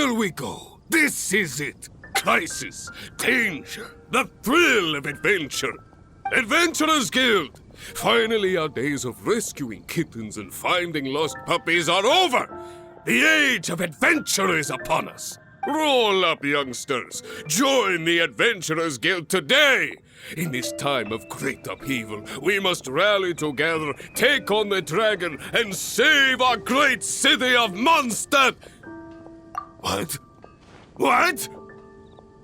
Here we go. This is it. Crisis, danger, the thrill of adventure. Adventurers Guild! Finally, our days of rescuing kittens and finding lost puppies are over! The age of adventure is upon us! Roll up, youngsters! Join the Adventurers Guild today! In this time of great upheaval, we must rally together, take on the dragon, and save our great city of Mondstadt! What? What?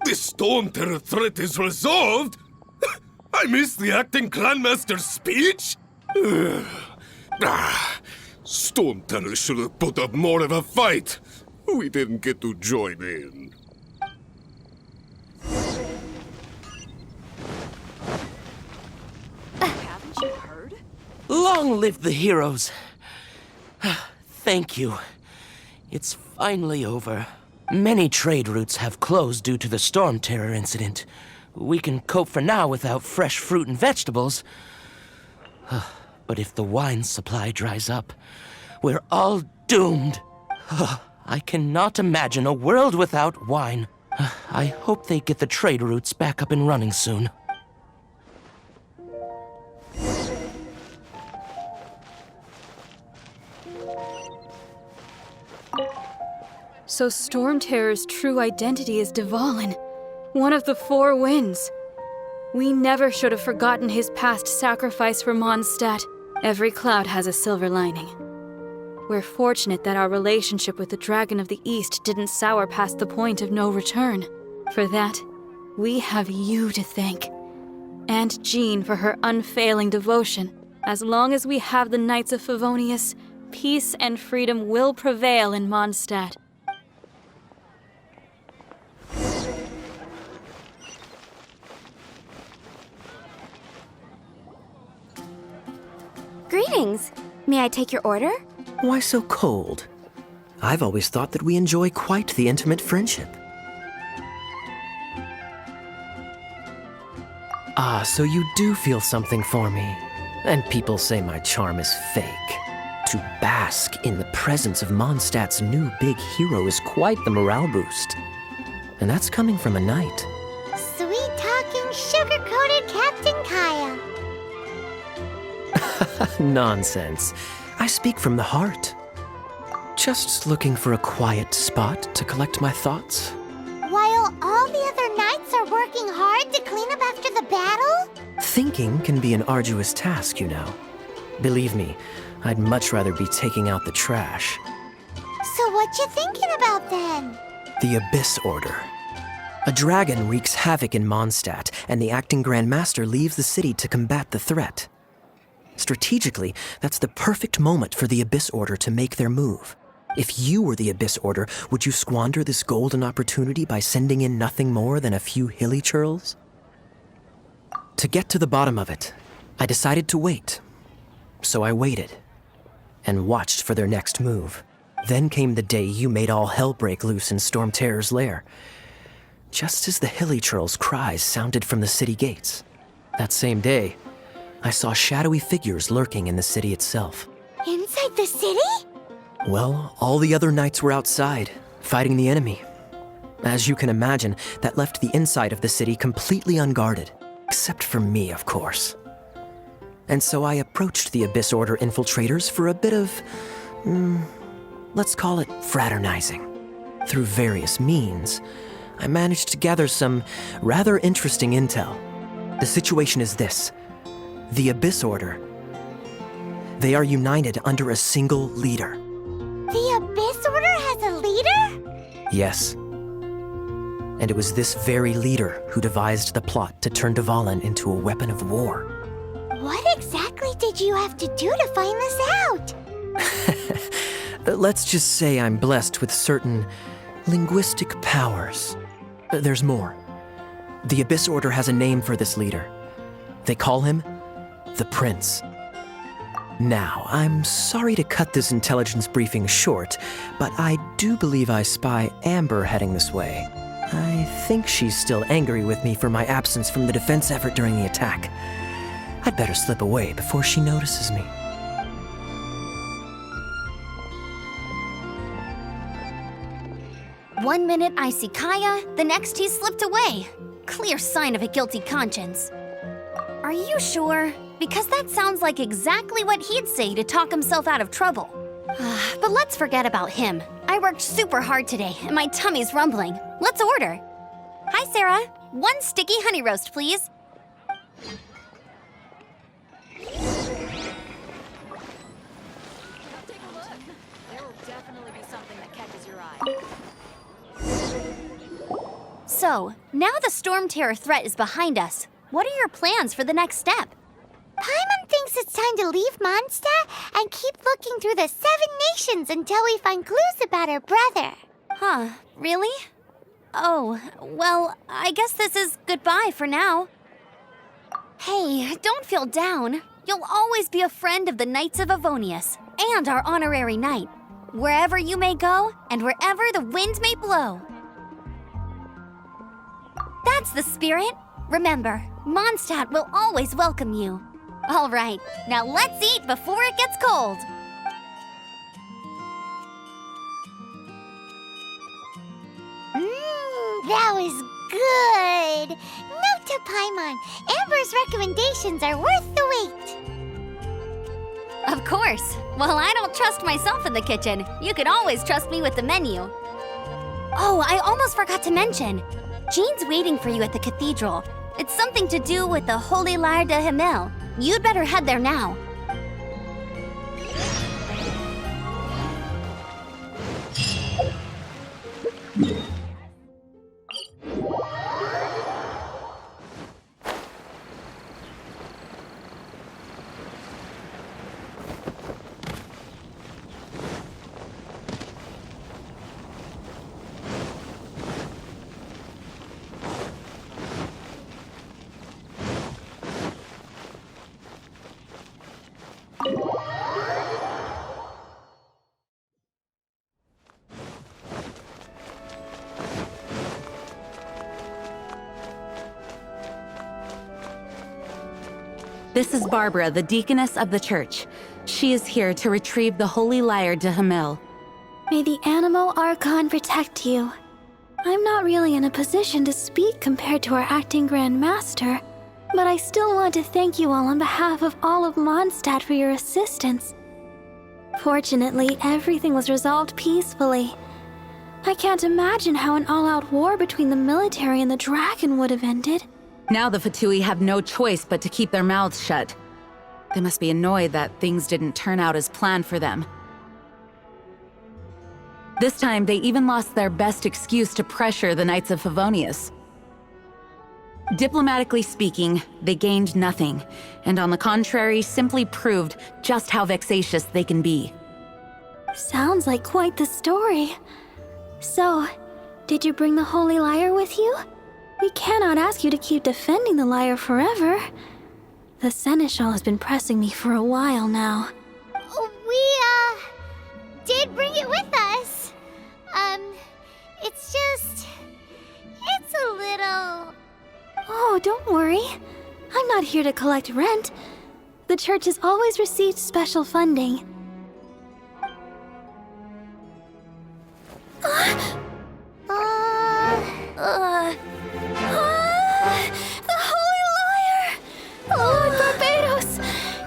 The Storm Terror threat is resolved? I missed the acting clanmaster's speech? Storm Terror should have put up more of a fight. We didn't get to join in. Haven't you heard? Long live the heroes. Thank you. It's finally over. Many trade routes have closed due to the Storm Terror incident. We can cope for now without fresh fruit and vegetables. But if the wine supply dries up, we're all doomed. I cannot imagine a world without wine. I hope they get the trade routes back up and running soon. So Storm Terror's true identity is Dvalin, one of the Four Winds. We never should have forgotten his past sacrifice for Mondstadt. Every cloud has a silver lining. We're fortunate that our relationship with the Dragon of the East didn't sour past the point of no return. For that, we have you to thank. And Jean for her unfailing devotion. As long as we have the Knights of Favonius, peace and freedom will prevail in Mondstadt. Greetings. May I take your order? Why so cold? I've always thought that we enjoy quite the intimate friendship. Ah, so you do feel something for me. And people say my charm is fake. To bask in the presence of Mondstadt's new big hero is quite the morale boost. And that's coming from a knight. Sweet-talking, sugar-coated Captain Kaya. Nonsense. I speak from the heart. Just looking for a quiet spot to collect my thoughts. While all the other knights are working hard to clean up after the battle? Thinking can be an arduous task, you know. Believe me, I'd much rather be taking out the trash. So what you thinking about then? The Abyss Order. A dragon wreaks havoc in Mondstadt, and the acting Grand Master leaves the city to combat the threat. Strategically, that's the perfect moment for the Abyss Order to make their move. If you were the Abyss Order, would you squander this golden opportunity by sending in nothing more than a few hilly churls? To get to the bottom of it, I decided to wait. So I waited, and watched for their next move. Then came the day you made all hell break loose in Storm Terror's lair. Just as the hilly churls' cries sounded from the city gates. That same day, I saw shadowy figures lurking in the city itself. Inside the city? Well, all the other knights were outside, fighting the enemy. As you can imagine, that left the inside of the city completely unguarded. Except for me, of course. And so I approached the Abyss Order infiltrators for a bit of, let's call it fraternizing. Through various means, I managed to gather some rather interesting intel. The situation is this. The Abyss Order. They are united under a single leader. The Abyss Order has a leader? Yes. And it was this very leader who devised the plot to turn Dvalin into a weapon of war. What exactly did you have to do to find this out? Let's just say I'm blessed with certain linguistic powers. There's more. The Abyss Order has a name for this leader. They call him the Prince. Now, I'm sorry to cut this intelligence briefing short, but I do believe I spy Amber heading this way. I think she's still angry with me for my absence from the defense effort during the attack. I'd better slip away before she notices me. One minute I see Kaya, the next he slipped away. Clear sign of a guilty conscience. Are you sure? Because that sounds like exactly what he'd say to talk himself out of trouble. But let's forget about him. I worked super hard today, and my tummy's rumbling. Let's order. Hi, Sarah. 1 sticky honey roast, please. So, now the Storm Terror threat is behind us. What are your plans for the next step? Paimon thinks it's time to leave Mondstadt and keep looking through the 7 nations until we find clues about her brother. Huh, really? Oh, well, I guess this is goodbye for now. Hey, don't feel down. You'll always be a friend of the Knights of Avonius and our honorary knight, wherever you may go and wherever the wind may blow. That's the spirit. Remember, Mondstadt will always welcome you. All right, now let's eat before it gets cold. That was good. Note to Paimon, Amber's recommendations are worth the wait. Of course. While I don't trust myself in the kitchen, you can always trust me with the menu. Oh, I almost forgot to mention. Jean's waiting for you at the cathedral. It's something to do with the Holy Lyre de Himmel. You'd better head there now. This is Barbara, the deaconess of the church. She is here to retrieve the Holy Lyre de Himmel. May the Anemo Archon protect you. I'm not really in a position to speak compared to our acting Grand Master, but I still want to thank you all on behalf of all of Mondstadt for your assistance. Fortunately, everything was resolved peacefully. I can't imagine how an all-out war between the military and the dragon would have ended. Now the Fatui have no choice but to keep their mouths shut. They must be annoyed that things didn't turn out as planned for them. This time, they even lost their best excuse to pressure the Knights of Favonius. Diplomatically speaking, they gained nothing, and on the contrary, simply proved just how vexatious they can be. Sounds like quite the story. So, did you bring the Holy Lyre with you? We cannot ask you to keep defending the lyre forever. The Seneschal has been pressing me for a while now. We, did bring it with us. It's a little... Oh, don't worry. I'm not here to collect rent. The church has always received special funding. The Holy Lyre! Lord Barbados!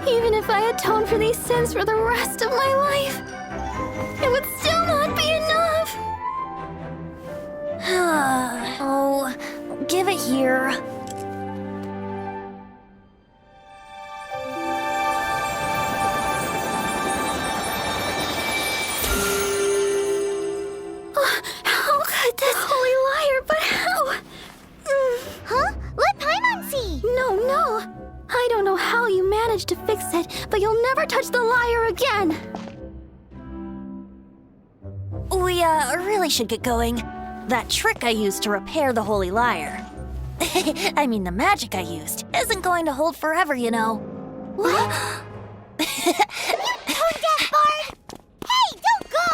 Even if I atone for these sins for the rest of my life, it would still not be enough! Oh, give it here. How could this Holy Lyre, but how? Huh? Let Paimon see! No. I don't know how you managed to fix it, but you'll never touch the lyre again! We, really should get going. That trick I used to repair the Holy Lyre. I mean, the magic I used isn't going to hold forever, you know. What? Tone deaf, Bard! Hey, don't go!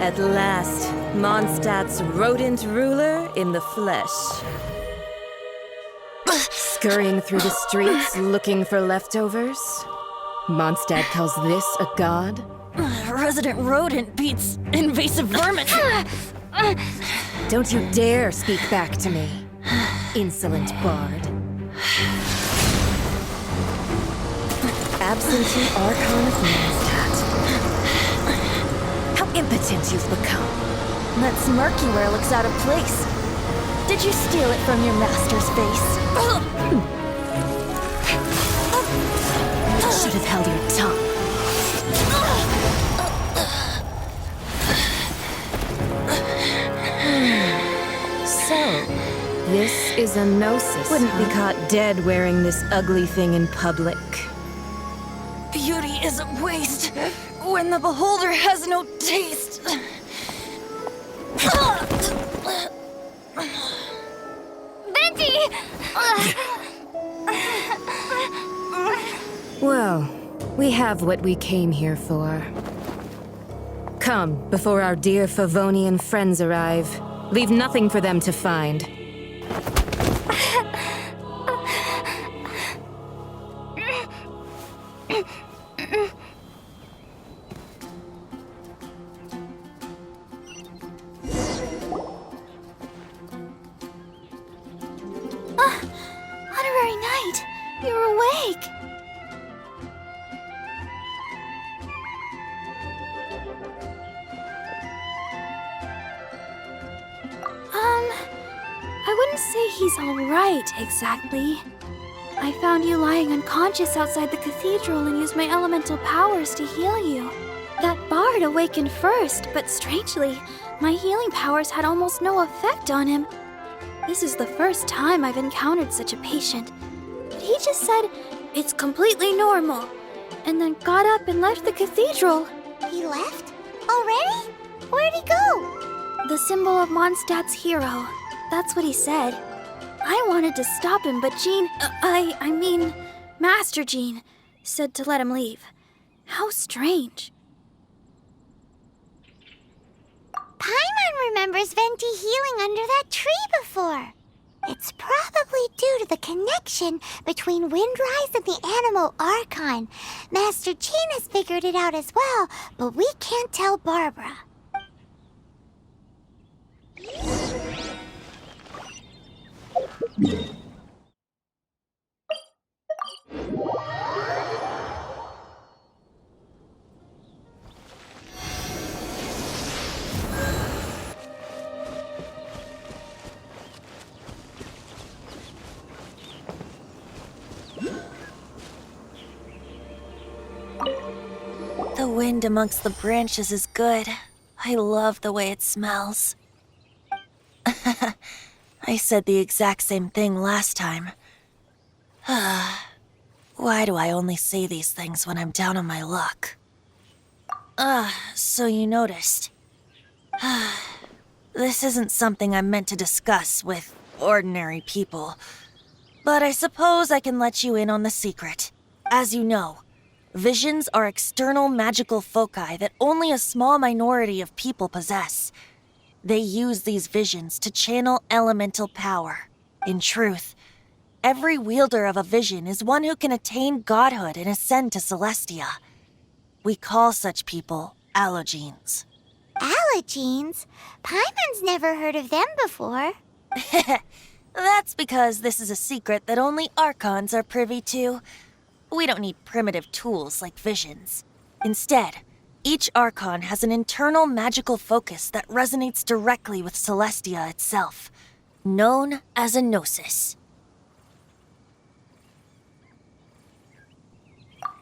At last, Mondstadt's rodent ruler in the flesh. Scurrying through the streets looking for leftovers? Mondstadt calls this a god? Resident rodent beats invasive vermin. Don't you dare speak back to me, insolent bard. Absentee Archon of Mondstadt. How impotent you've become. That smirk you wear looks out of place. Did you steal it from your master's face? Should have held your tongue. So, this is a gnosis. Wouldn't be caught dead wearing this ugly thing in public. Beauty is a waste when the beholder has no taste. Venti! Well, we have what we came here for. Come, before our dear Favonian friends arrive. Leave nothing for them to find. Honorary Knight, you're awake. I wouldn't say he's alright, exactly. I found you lying unconscious outside the cathedral and used my elemental powers to heal you. That bard awakened first, but strangely, my healing powers had almost no effect on him. This is the first time I've encountered such a patient. But he just said, it's completely normal, and then got up and left the cathedral. He left? Already? Where'd he go? The symbol of Mondstadt's hero. That's what he said. I wanted to stop him, but Master Jean, said to let him leave. How strange. Paimon remembers Venti healing under that tree before. It's probably due to the connection between Windrise and the Anemo Archon. Master Jean has figured it out as well, but we can't tell Barbara. The wind amongst the branches is good. I love the way it smells. I said the exact same thing last time. Why do I only say these things when I'm down on my luck? So you noticed. This isn't something I'm meant to discuss with ordinary people. But I suppose I can let you in on the secret. As you know, visions are external magical foci that only a small minority of people possess. They use these visions to channel elemental power. In truth, every wielder of a vision is one who can attain godhood and ascend to Celestia. We call such people allogenes. Allogenes? Paimon's never heard of them before. That's because this is a secret that only Archons are privy to. We don't need primitive tools like visions. Instead, each Archon has an internal magical focus that resonates directly with Celestia itself, known as a gnosis.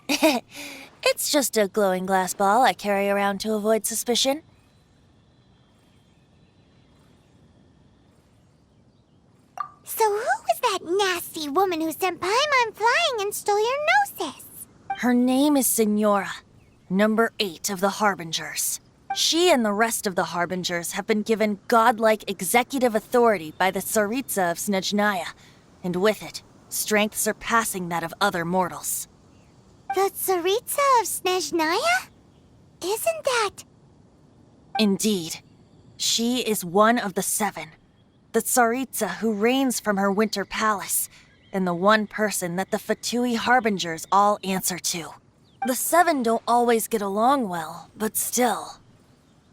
It's just a glowing glass ball I carry around to avoid suspicion. So who was that nasty woman who sent Paimon flying and stole your gnosis? Her name is Signora, number 8 of the Harbingers. She and the rest of the Harbingers have been given godlike executive authority by the Tsaritsa of Snezhnaya, and with it, strength surpassing that of other mortals. The Tsaritsa of Snezhnaya? Isn't that... Indeed. She is one of the 7. The Tsaritsa who reigns from her winter palace, and the one person that the Fatui Harbingers all answer to. The 7 don't always get along well, but still.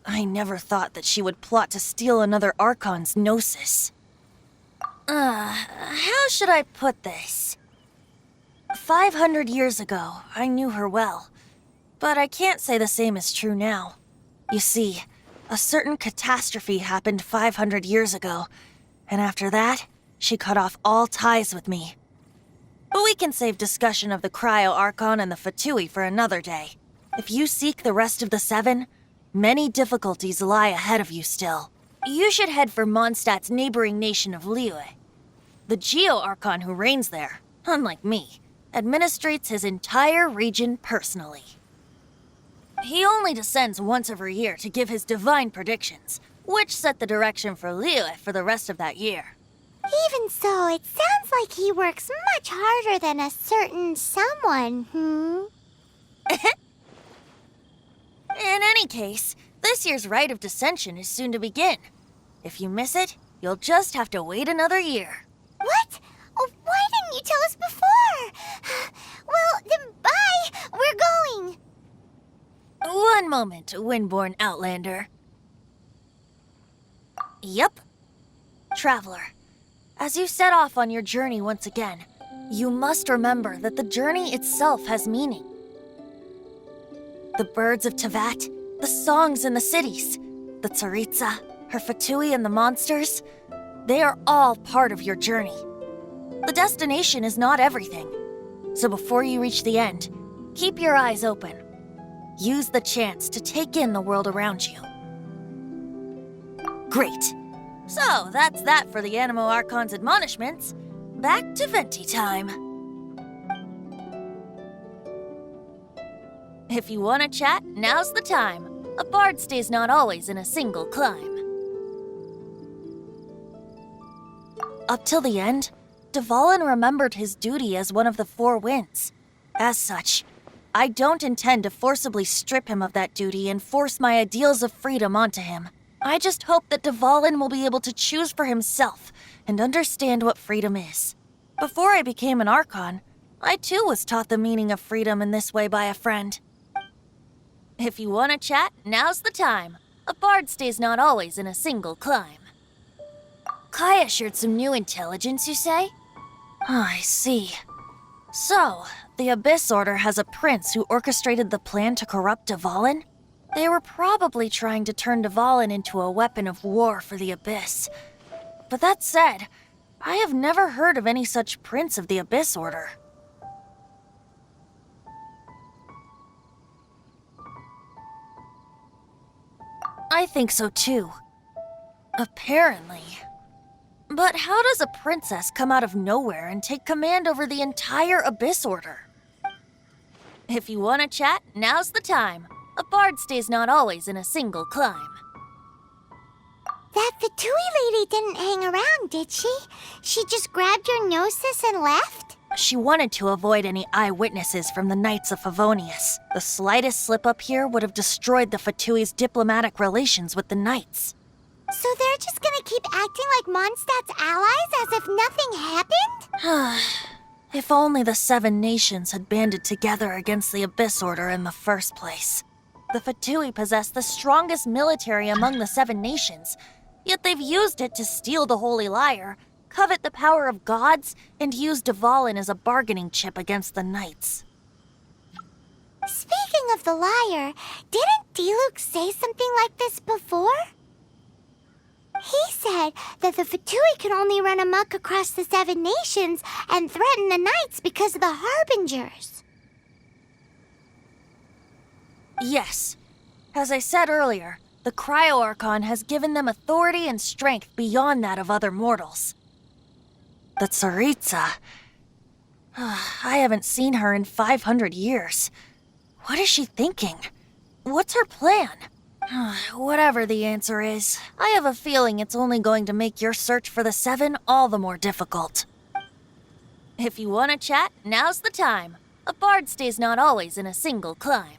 I never thought that she would plot to steal another Archon's Gnosis. How should I put this? 500 years ago, I knew her well, but I can't say the same is true now. You see, a certain catastrophe happened 500 years ago, and after that, she cut off all ties with me. But we can save discussion of the Cryo-Archon and the Fatui for another day. If you seek the rest of the 7, many difficulties lie ahead of you still. You should head for Mondstadt's neighboring nation of Liyue. The Geo-Archon who reigns there, unlike me, administrates his entire region personally. He only descends once every year to give his divine predictions, which set the direction for Liyue for the rest of that year. Even so, it sounds like he works much harder than a certain someone, In any case, this year's Rite of Descension is soon to begin. If you miss it, you'll just have to wait another year. What? Oh, why didn't you tell us before? Well, then bye! We're going! One moment, Windborn Outlander. Yup. Traveler, as you set off on your journey once again, you must remember that the journey itself has meaning. The birds of Tevat, the songs in the cities, the Tsaritsa, her Fatui and the monsters, they are all part of your journey. The destination is not everything, so before you reach the end, keep your eyes open. Use the chance to take in the world around you. Great. So, that's that for the Anemo Archon's admonishments. Back to Venti time. If you want to chat, now's the time. A bard stays not always in a single climb. Up till the end, Dvalin remembered his duty as one of the 4 winds. As such, I don't intend to forcibly strip him of that duty and force my ideals of freedom onto him. I just hope that Dvalin will be able to choose for himself and understand what freedom is. Before I became an Archon, I too was taught the meaning of freedom in this way by a friend. If you want to chat, now's the time. A bard stays not always in a single climb. Kaya shared some new intelligence, you say? Oh, I see. So, the Abyss Order has a prince who orchestrated the plan to corrupt Dvalin? They were probably trying to turn Dvalin into a weapon of war for the Abyss. But that said, I have never heard of any such prince of the Abyss Order. I think so too. Apparently. But how does a princess come out of nowhere and take command over the entire Abyss Order? If you want to chat, now's the time. A bard stays not always in a single climb. That Fatui lady didn't hang around, did she? She just grabbed your gnosis and left? She wanted to avoid any eyewitnesses from the Knights of Favonius. The slightest slip-up here would have destroyed the Fatui's diplomatic relations with the Knights. So they're just gonna keep acting like Mondstadt's allies as if nothing happened? If only the 7 nations had banded together against the Abyss Order in the first place. The Fatui possess the strongest military among the 7 nations, yet they've used it to steal the Holy Lyre, covet the power of gods, and use Dvalin as a bargaining chip against the Knights. Speaking of the lyre, didn't Diluc say something like this before? He said that the Fatui can only run amok across the 7 nations and threaten the Knights because of the Harbingers. Yes. As I said earlier, the Cryo-Archon has given them authority and strength beyond that of other mortals. The Tsaritsa... I haven't seen her in 500 years. What is she thinking? What's her plan? Whatever the answer is, I have a feeling it's only going to make your search for the 7 all the more difficult. If you want to chat, now's the time. A bard stays not always in a single climb.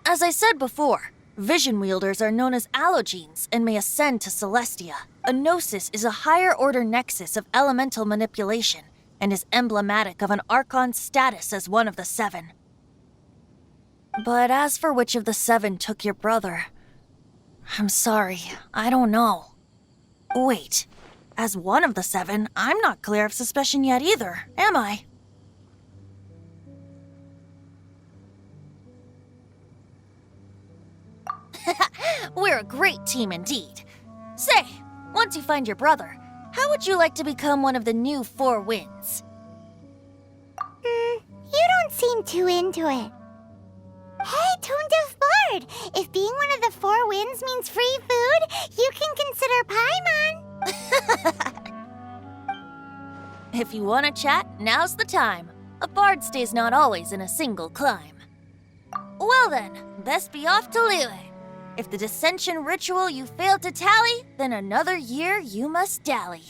As I said before, Vision wielders are known as allogenes and may ascend to Celestia. A gnosis is a higher-order nexus of elemental manipulation and is emblematic of an Archon's status as one of the 7. But as for which of the 7 took your brother, I'm sorry, I don't know. Wait, as one of the 7, I'm not clear of suspicion yet either, am I? We're a great team indeed. Say, once you find your brother, how would you like to become one of the new 4 winds? You don't seem too into it. Hey, Tone Deaf Bard! If being one of the 4 winds means free food, you can consider Paimon. If you want to chat, now's the time. A bard stays not always in a single climb. Well then, best be off to Liyue. If the dissension ritual you failed to tally, then another year you must dally.